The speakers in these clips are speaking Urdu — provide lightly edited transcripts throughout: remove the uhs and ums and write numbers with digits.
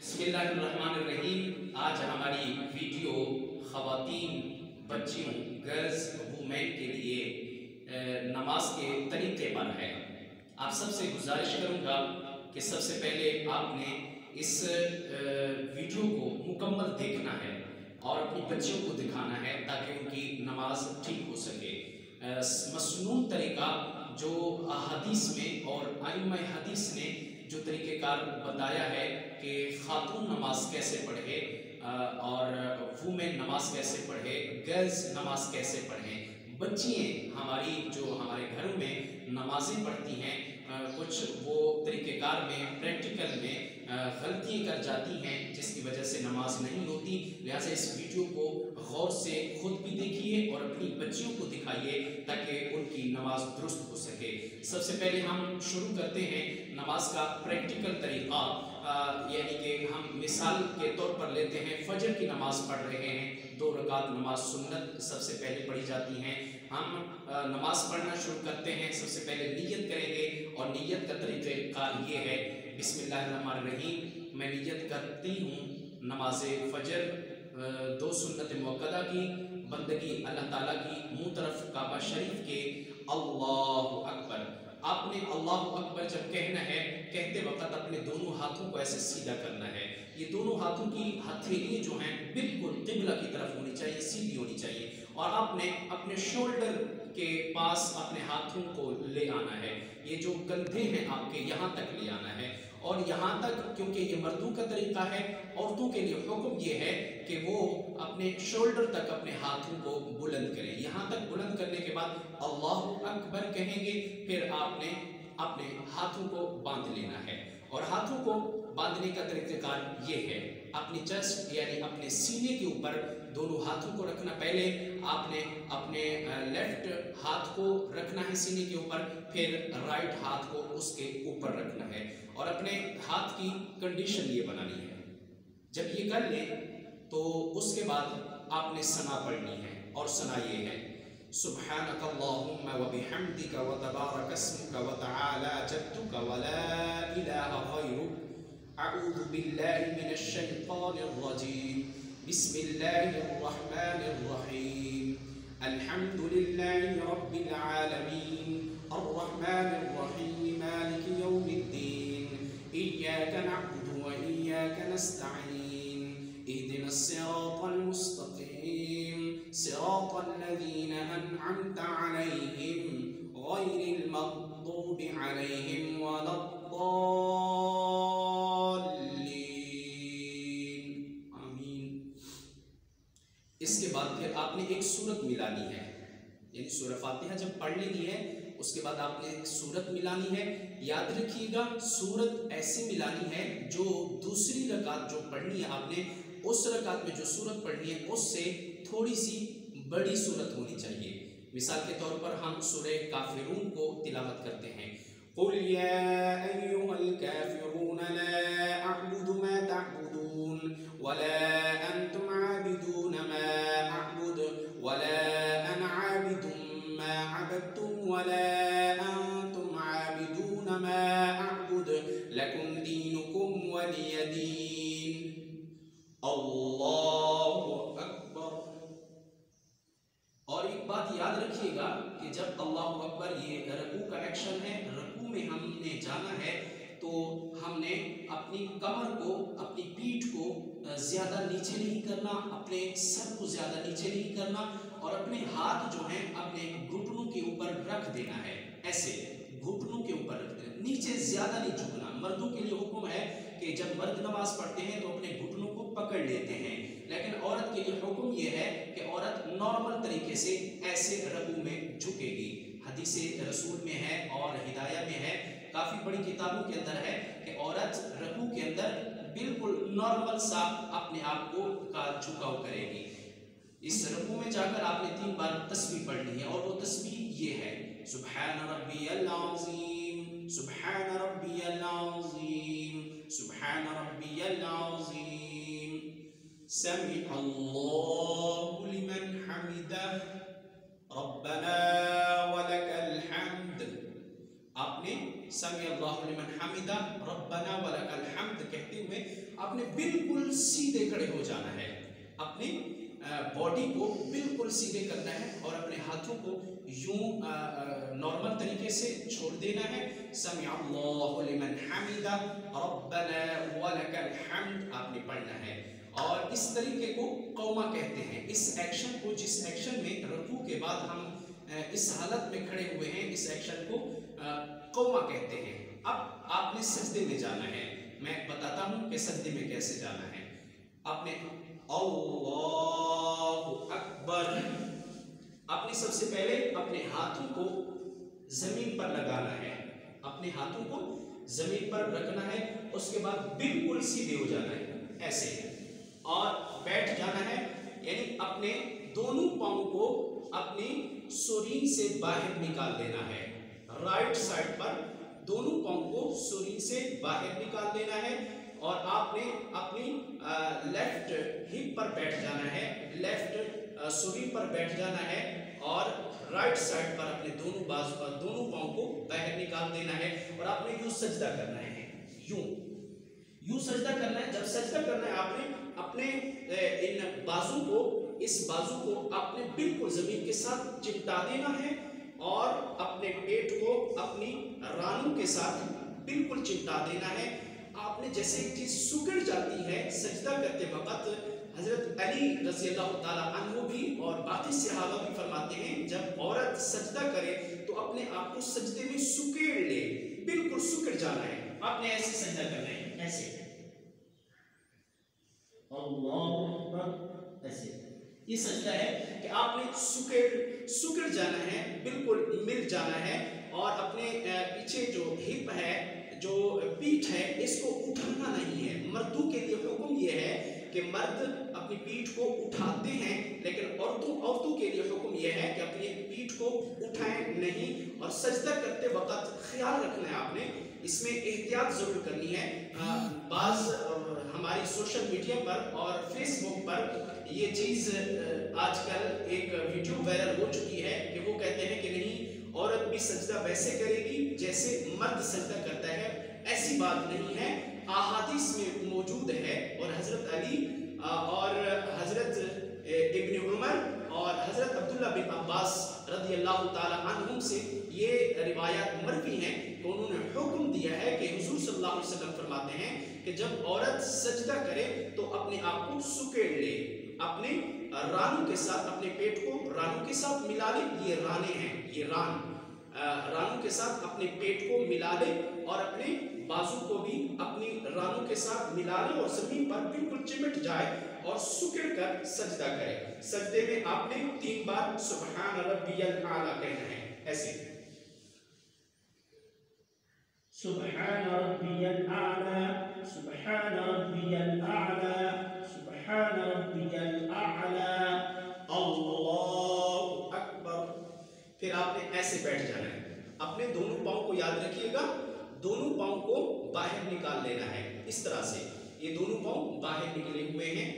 بسم اللہ الرحمن الرحیم۔ آج ہماری ویڈیو خواتین، بچیوں، گرلز، وومین کے لیے نماز کے طریقے پر ہے۔ آپ سب سے گزارش کروں گا کہ سب سے پہلے آپ نے اس ویڈیو کو مکمل دیکھنا ہے اور اپنی بچیوں کو دکھانا ہے تاکہ ان کی نماز ٹھیک ہو سکے۔ مسنون طریقہ جو حدیث میں اور ائمہ حدیث نے جو طریقہ کار بتایا ہے کہ خاتون نماز کیسے پڑھے اور وومین نماز کیسے پڑھے، گرلز نماز کیسے پڑھیں، بچیاں ہماری جو ہمارے گھروں میں نمازیں پڑھتی ہیں کچھ وہ طریقہ کار میں پریکٹیکل میں غلطیاں کر جاتی ہیں جس کی وجہ سے نماز نہیں ہوتی۔ لہٰذا اس ویڈیو کو غور سے خود بھی دیکھیے اور اپنی بچیوں کو دکھائیے تاکہ ان کی نماز درست ہو سکے۔ سب سے پہلے ہم شروع کرتے ہیں نماز کا پریکٹیکل طریقہ، یعنی کہ ہم مثال کے طور پر لیتے ہیں فجر کی نماز پڑھ رہے ہیں، 2 رکعت نماز سنت سب سے پہلے پڑھی جاتی ہیں۔ ہم نماز پڑھنا شروع کرتے ہیں، سب سے پہلے نیت کریں گے اور نیت کا طریقہ کار یہ ہے، بسم اللہ الرحمن الرحیم، میں نیت کرتی ہوں نماز فجر 2 سنت موقدہ کی، بندگی اللہ تعالیٰ کی، منہ طرف کعبہ شریف کے، اللہ اکبر۔ آپ نے اللہ اکبر جب کہنا ہے، کہتے وقت اپنے دونوں ہاتھوں کو ایسے سیدھا کرنا ہے۔ یہ دونوں ہاتھوں کی ہتھیلیاں جو ہیں بالکل قبلہ کی طرف ہونی چاہیے، سیدھی ہونی چاہیے، اور آپ نے اپنے شولڈر کے پاس اپنے ہاتھوں کو لے آنا ہے۔ یہ جو کندھے ہیں آپ کے یہاں تک لے آنا ہے، اور یہاں تک، کیونکہ یہ مردوں کا طریقہ ہے، عورتوں کے لیے حکم یہ ہے کہ وہ اپنے شولڈر تک اپنے ہاتھوں کو بلند کریں۔ یہاں تک بلند کرنے کے بعد اللہ اکبر کہیں گے، پھر آپ نے اپنے ہاتھوں کو باندھ لینا ہے، اور ہاتھوں کو باندھنے کا طریقہ کار یہ ہے، اپنی چیسٹ یعنی اپنے سینے کے اوپر دونوں ہاتھوں کو رکھنا۔ پہلے آپ نے اپنے لیفٹ ہاتھ کو رکھنا ہے سینے کے اوپر، پھر رائٹ ہاتھ کو اس کے اوپر رکھنا ہے، اور اپنے ہاتھ کی کنڈیشن یہ بنانی ہے۔ جب یہ کر لیں تو اس کے بعد آپ نے ثنا پڑھنی ہے، اور ثنا یہ ہے، سبحانک اللہم وبحمدک وتبارک اسمک وتعالی جدک ولا الہ غیرک، اعوذ باللہ من الشیطان الرجیم، بسم اللہ الرحمن الرحیم، الحمد للہ رب العالمین، الرحمن الرحیم، مالک یوم الدین، ایاک نعبد و ایاک نستعین، اہدنا الصراط المستقیم، صراط الذین انعمت علیہم غیر المغضوب علیہم ولا الضالین، آمین۔ اس کے بعد پھر آپ نے ایک سورت ملانی ہے، یعنی سورہ فاتحہ جب پڑھ لینی ہے اس کے بعد آپ نے ایک سورت ملانی ہے۔ یاد رکھیے گا سورت ایسی ملانی ہے جو دوسری رکعت جو پڑھنی ہے آپ نے، اس رکعت میں جو سورت پڑھنی ہے اس سے تھوڑی سی بڑی سورت ہونی چاہیے۔ مثال کے طور پر ہم سورہ کافرون کو تلاوت کرتے ہیں، قُلْ يَا أَيُّهَا الْكَافِرُونَ لَا أَعْبُدُ مَا تَعْبُدُونَ وَلَا أَنْتُمْ عَابِدُونَ مَا أَعْبُدُ وَلَا أَنَا عَابِدٌ مَا عَبَدتُّمْ وَلَا أَنْتُمْ عَابِدُونَ مَا أَعْبُدُ لَكُمْ دِينُكُمْ وَلِيَ دِينِ، اللہ اکبر۔ اور ایک بات یاد رکھیے گا کہ جب اللہ اکبر یہ رکوع کا ایکشن ہے، رکوع میں ہم نے جانا ہے تو ہم نے اپنی کمر کو، اپنی پیٹھ کو زیادہ نیچے نہیں کرنا، اپنے سر کو زیادہ نیچے نہیں کرنا، اور اپنے ہاتھ جو ہیں اپنے گھٹنوں کے اوپر رکھ دینا ہے، ایسے گھٹنوں کے اوپر رکھ دینا، نیچے زیادہ نہیں جھکنا۔ مردوں کے لیے حکم ہے کہ جب مرد نماز پڑھتے ہیں تو اپنے گھٹنوں کو پکڑ لیتے ہیں، لیکن عورت کے لیے حکم یہ ہے کہ عورت نارمل طریقے سے ایسے رکوع میں جھکے گی۔ حدیث رسول میں ہے اور ہدایہ میں ہے، کافی بڑی کتابوں کے اندر ہے کہ عورت رکوع کے اندر بالکل نارمل سا اپنے آپ کو کا جھکاؤ کرے گی۔ اس رکوع میں جا کر آپ نے 3 بار تسبیح پڑھنی ہے، اور وہ تسبیح یہ ہے، سبحان ربی العظیم، سبحان ربی العظیم، سبحان ربی العظیم، سمع اللہ لمن حمدہ، ربنا ولک الحمد۔ آپ نے سمع اللہ لمن حمدہ، ربنا ولک الحمد کہتے ہوئے آپ نے بالکل سیدھے کھڑے ہو جانا ہے، اپنی باڈی کو بالکل سیدھے کرنا ہے اور اپنے ہاتھوں کو یوں نارمل طریقے سے چھوڑ دینا ہے. سمع اللہ لمن حمدہ ربنا ولک الحمد آپ نے پڑھنا ہے. اور اس طریقے کو قوما کہتے ہیں. اس ایکشن کو، جس ایکشن میں رکوع کے بعد ہم اس حالت میں کھڑے ہوئے ہیں، اس ایکشن کو قوما کہتے ہیں. اب آپ نے سجدے میں جانا ہے. میں بتاتا ہوں کہ سجدے میں کیسے جانا ہے. آپ نے اللہ اکبر، آپ نے سب سے پہلے اپنے ہاتھوں کو زمین پر لگانا ہے، اپنے ہاتھوں کو زمین پر رکھنا ہے. اس کے بعد بالکل سیدھے ہو جانا ہے ایسے، اور بیٹھ جانا ہے. یعنی اپنے دونوں پاؤں کو اپنی سورین سے باہر نکال دینا ہے. رائٹ سائڈ پر دونوں پاؤں کو سورین سے باہر نکال دینا ہے. اور آپ نے اپنی لیفٹ ہپ پر بیٹھ جانا ہے، لیفٹ سورین پر بیٹھ جانا ہے. اور رائٹ سائڈ پر اپنے دونوں پاؤں کو باہر نکال دینا ہے. اور آپ نے یوں سجدہ کرنا ہے، یوں سجدہ کرنا ہے. جب سجدہ کرنا ہے آپ نے اپنے ان بازو کو، اس بازو کو آپ نے بالکل زمین کے ساتھ چپٹا دینا ہے اور اپنے پیٹ کو اپنی رانوں کے ساتھ بالکل چپٹا دینا ہے. آپ نے جیسے ایک چیز سکڑ جاتی ہے سجدہ کرتے وقت، حضرت علی رضی اللہ تعالیٰ عنہ بھی اور باقی صحابہ بھی فرماتے ہیں جب عورت سجدہ کرے تو اپنے آپ کو سجدے میں سکیڑ لے، بالکل سکڑ جانا ہے. آپ نے ایسے سجدہ کرنا ہے، ایسے اللہ اکبر، ایسے. یہ سجدہ ہے کہ آپ نے سکڑ جانا ہے، بالکل مل جانا ہے. اور اپنے پیچھے جو ہپ ہے، جو پیٹھ ہے، اس کو اٹھانا نہیں ہے. مردوں کے لیے حکم یہ ہے کہ مرد اپنی پیٹھ کو اٹھاتے ہیں، لیکن عورتوں کے لیے حکم یہ ہے کہ اپنی پیٹھ کو اٹھائیں نہیں. اور سجدہ کرتے وقت خیال رکھنا ہے آپ نے، اس میں احتیاط ضرور کرنی ہے. بعض ہماری سوشل میڈیا پر اور فیس بک پر یہ چیز آج کل ایک ویڈیو وائرل ہو چکی ہے کہ وہ کہتے ہیں کہ نہیں، عورت بھی سجدہ ویسے کرے گی جیسے مرد سجدہ کرتا ہے. ایسی بات نہیں ہے، احادیث میں موجود ہے. اور حضرت علی اور حضرت ابن عمر اور حضرت عبداللہ بن عباس رضی اللہ تعالی عنہم سے یہ روایات مروی ہیں کہ انہوں نے حکم دیا ہے کہ حضور صلی اللہ علیہ وسلم فرماتے ہیں کہ جب عورت سجدہ کرے تو اپنے آپ کو سکیڑ لے، اپنے رانوں کے ساتھ، اپنے پیٹ کو رانوں کے ساتھ ملا لے. یہ رانے ہیں، یہ رانوں کے ساتھ اپنے پیٹ کو ملا لے اور اپنے بازو کو بھی اپنی رانوں کے ساتھ ملا لے اور زمین پر بالکل چمٹ جائے اور سکڑ کر سجدہ کرے. سجدے میں آپ نے 3 بار سبحان ربی الاعلیٰ کہنا ہے، ایسے سبحان ربی الاعلیٰ، سبحان ربی الاعلیٰ، سبحان ربی الاعلیٰ، اللہ اکبر. پھر آپ نے ایسے بیٹھ جانا ہے. اپنے دونوں پاؤں کو یاد رکھیے گا، دونوں پاؤں کو باہر نکال لینا ہے اس طرح سے. یہ دونوں پاؤں باہر نکلے ہوئے ہیں،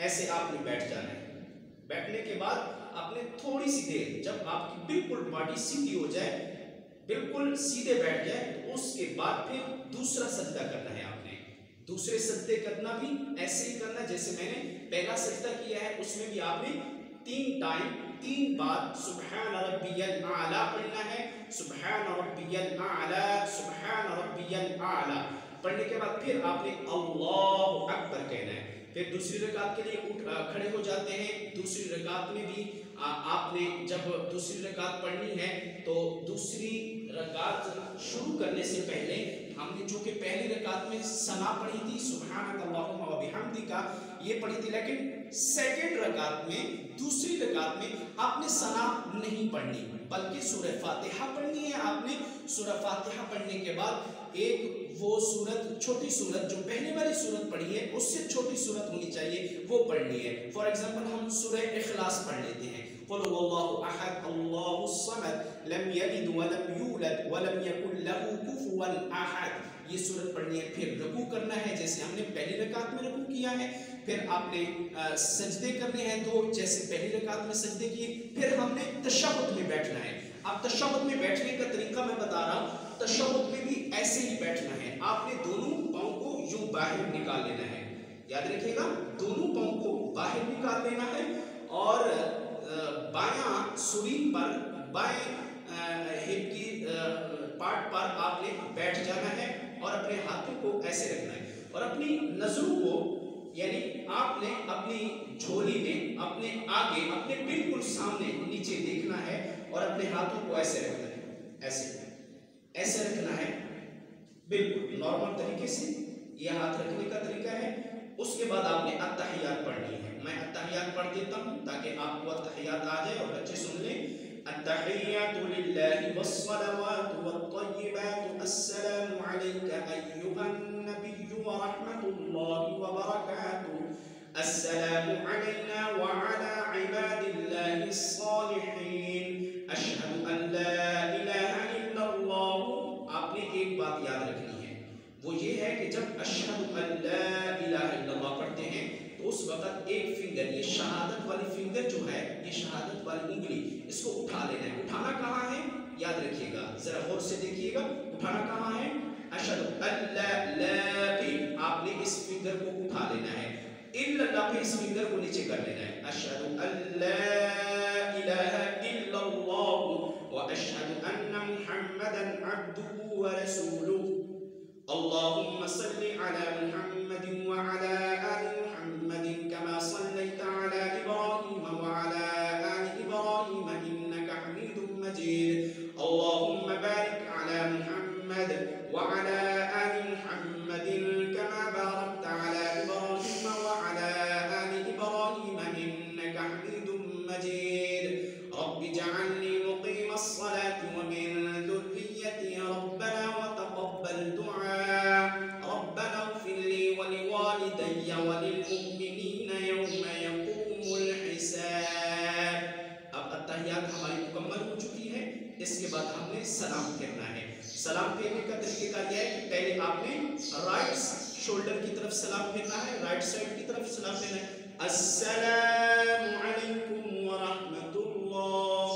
ایسے آپ نے بیٹھ جانا ہے. بیٹھنے کے بعد آپ نے تھوڑی سی دیر، جب آپ کی بالکل باڈی سیدھی ہو جائے، بالکل سیدھے بیٹھ جائے، تو اس کے بعد پھر دوسرا سجدہ کرنا ہے. آپ نے دوسرے سجدے کرنا بھی ایسے ہی کرنا جیسے میں نے پہلا سجدہ کیا ہے. اس میں بھی آپ نے 3 بار سبحان ربی الاعلیٰ پڑھنا ہے. سبحان ربی الاعلیٰ، سبحان ربی الاعلیٰ پڑھنے کے بعد پھر آپ نے اللہ اکبر کہنا ہے. پھر دوسری رکعت کے لیے کھڑے ہو جاتے ہیں. دوسری رکعت میں بھی آپ نے جب دوسری رکعت پڑھنی ہے تو دوسری رکعت شروع کرنے سے پہلے ہم نے جو کہ پہلی رکعت میں ثنا پڑھی تھی، سبحانک اللہم و بحمدک، یہ پڑھی تھی، لیکن سیکنڈ رکعت میں، دوسری رکعت میں آپ نے ثنا نہیں پڑھنی بلکہ سورہ فاتحہ پڑھنی ہے. آپ نے سورہ فاتحہ پڑھنے کے بعد ایک وہ سورت، چھوٹی سورت جو پہلے والی سورت پڑھی ہے اس سے چھوٹی سورت ہونی چاہیے، وہ پڑھنی ہے. فار ایگزامپل ہم سورہ اخلاص پڑھ لیتے ہیں، قل هو اللہ احد اللہ الصمد لم یلد ولم یولد ولم یکن له کفوا احد. یہ سورت پڑھنی ہے. پھر رکوع کرنا ہے جیسے ہم نے پہلی رکعت میں رکوع کیا ہے. پھر آپ نے سجدے کرنے ہیں تو جیسے پہلی رکعت میں سجدے کیے. پھر ہم نے تشہد میں بیٹھنا ہے. اب تشہد میں بیٹھنے کا طریقہ میں بتا رہا ہوں. تشہد میں بھی ایسے ہی بیٹھنا ہے. آپ نے دونوں پاؤں کو یوں باہر نکال لینا ہے. یاد رکھیے گا دونوں پاؤں کو باہر نکال لینا ہے اور بایاں سرین پر بائیں ہپ کی پارٹ پر آپ نے بیٹھ جانا ہے اور اپنے ہاتھوں کو ایسے رکھنا ہے اور اپنی نظروں کو یعنی آپ نے اپنی جھولی میں اپنے آگے اپنے بالکل سامنے نیچے دیکھنا ہے اور اپنے ہاتھوں کو ایسے رکھنا ہے. ایسے رکھنا ہے بالکل نارمل طریقے سے. یہ ہاتھ رکھنے کا طریقہ ہے. اس کے بعد آپ نے التحیات پڑھنی ہے. میں التحیات پڑھ دیتا ہوں تاکہ آپ کو التحیات آ جائے اور بچے سن لیں. التحیات للہ والصلوات والطیبات السلام علیک ایہا النبی ورحمۃ اللہ وبرکاتہ السلام علینا وعلی عباد اللہ الصالحین اشہد ان لا الہ الا اللہ. آپ نے ایک بات یاد رکھنی ہے وہ یہ ہے کہ جب اشہد ان لا الہ الا اللہ پڑھتے ہیں تو اس وقت ایک فنگر یہ شہادت والی فنگر جو ہے یہ شہادت والی انگلی اس کو اٹھا لینا ہے. اٹھانا کہاں ہے یاد رکھیے گا ذرا غور سے دیکھیے گا. اٹھانا کہاں ہے اشہد ان لا پہ آپ نے اس فنگر کو اٹھا لینا ہے. اللہ پہ اس فنگر کو نیچے کر لینا ہے. اشہد ان لا الہ الا اللہ واشہد ان محمدا عبدہ ورسولہ اللهم صل على محمد وعلى آل محمد كما صليت على إبراهيم وعلى آل إبراهيم إنك حميد مجيد اللهم بارك على محمد وعلى آل محمد كما باركت على إبراهيم وعلى آل إبراهيم إنك حميد مجيد رب اجعلني مقيم الصلاة ومن ذريتي ربنا وتقبل دعاء ربنا اغفر لي ولوالدي وللمؤمنين يوم يقوم الحساب. اب التحیات ہماری مکمل ہو چکی ہے. اس کے بعد ہم نے سلام پھیرنا ہے. سلام پھیرنے کا طریقہ کار یہ ہے کہ پہلے آپ نے رائٹ شولڈر کی طرف سلام پھیرنا ہے, رائٹ سائڈ کی طرف سلام پھیرنا ہے. السلام علیکم ورحمۃ اللہ.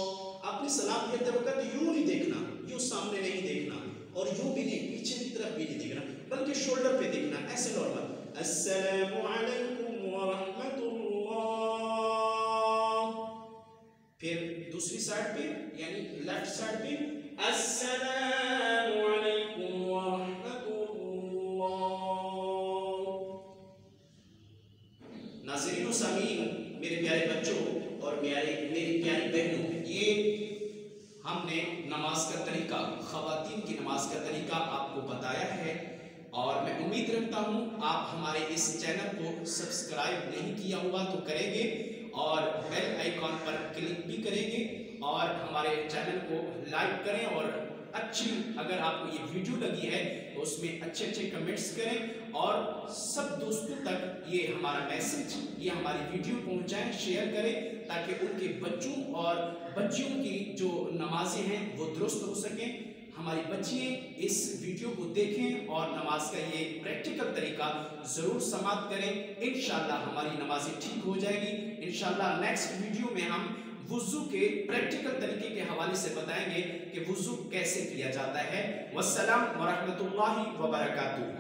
آپ نے سلام پھیرتے وقت یوں نہیں دیکھنا, یوں سامنے نہیں دیکھنا اور یوں بھی نہیں پیچھے کی طرف بھی نہیں دیکھنا بلکہ شولڈر پہ دیکھنا ایسے نارمل. السلام علیکم ورحمۃ اللہ. پھر دوسری سائڈ پہ یعنی لیفٹ سائڈ پہ السلام علیکم ورحمۃ اللہ. ناظرین و سامعین, میرے پیارے بچوں اور میری پیاری بہنوں, یہ ہم نے نماز کا طریقہ, خواتین کی نماز کا طریقہ آپ کو بتایا ہے اور میں امید رکھتا ہوں آپ ہمارے اس چینل کو سبسکرائب نہیں کیا ہوا تو کریں گے اور بیل آئیکن پر کلک بھی کریں گے اور ہمارے چینل کو لائک کریں اور اچھی اگر آپ کو یہ ویڈیو لگی ہے تو اس میں اچھے کمنٹس کریں اور سب دوستوں تک یہ ہمارا میسج, یہ ہماری ویڈیو پہنچائیں, شیئر کریں تاکہ ان کے بچوں اور بچیوں کی جو نمازیں ہیں وہ درست ہو سکیں. ہماری بچیاں اس ویڈیو کو دیکھیں اور نماز کا یہ پریکٹیکل طریقہ ضرور سماعت کریں. انشاءاللہ ہماری نمازیں ٹھیک ہو جائے گی. انشاءاللہ نیکسٹ ویڈیو میں ہم وضو کے پریکٹیکل طریقے کے حوالے سے بتائیں گے کہ وضو کیسے کیا جاتا ہے. والسلام ورحمۃ اللہ وبرکاتہ.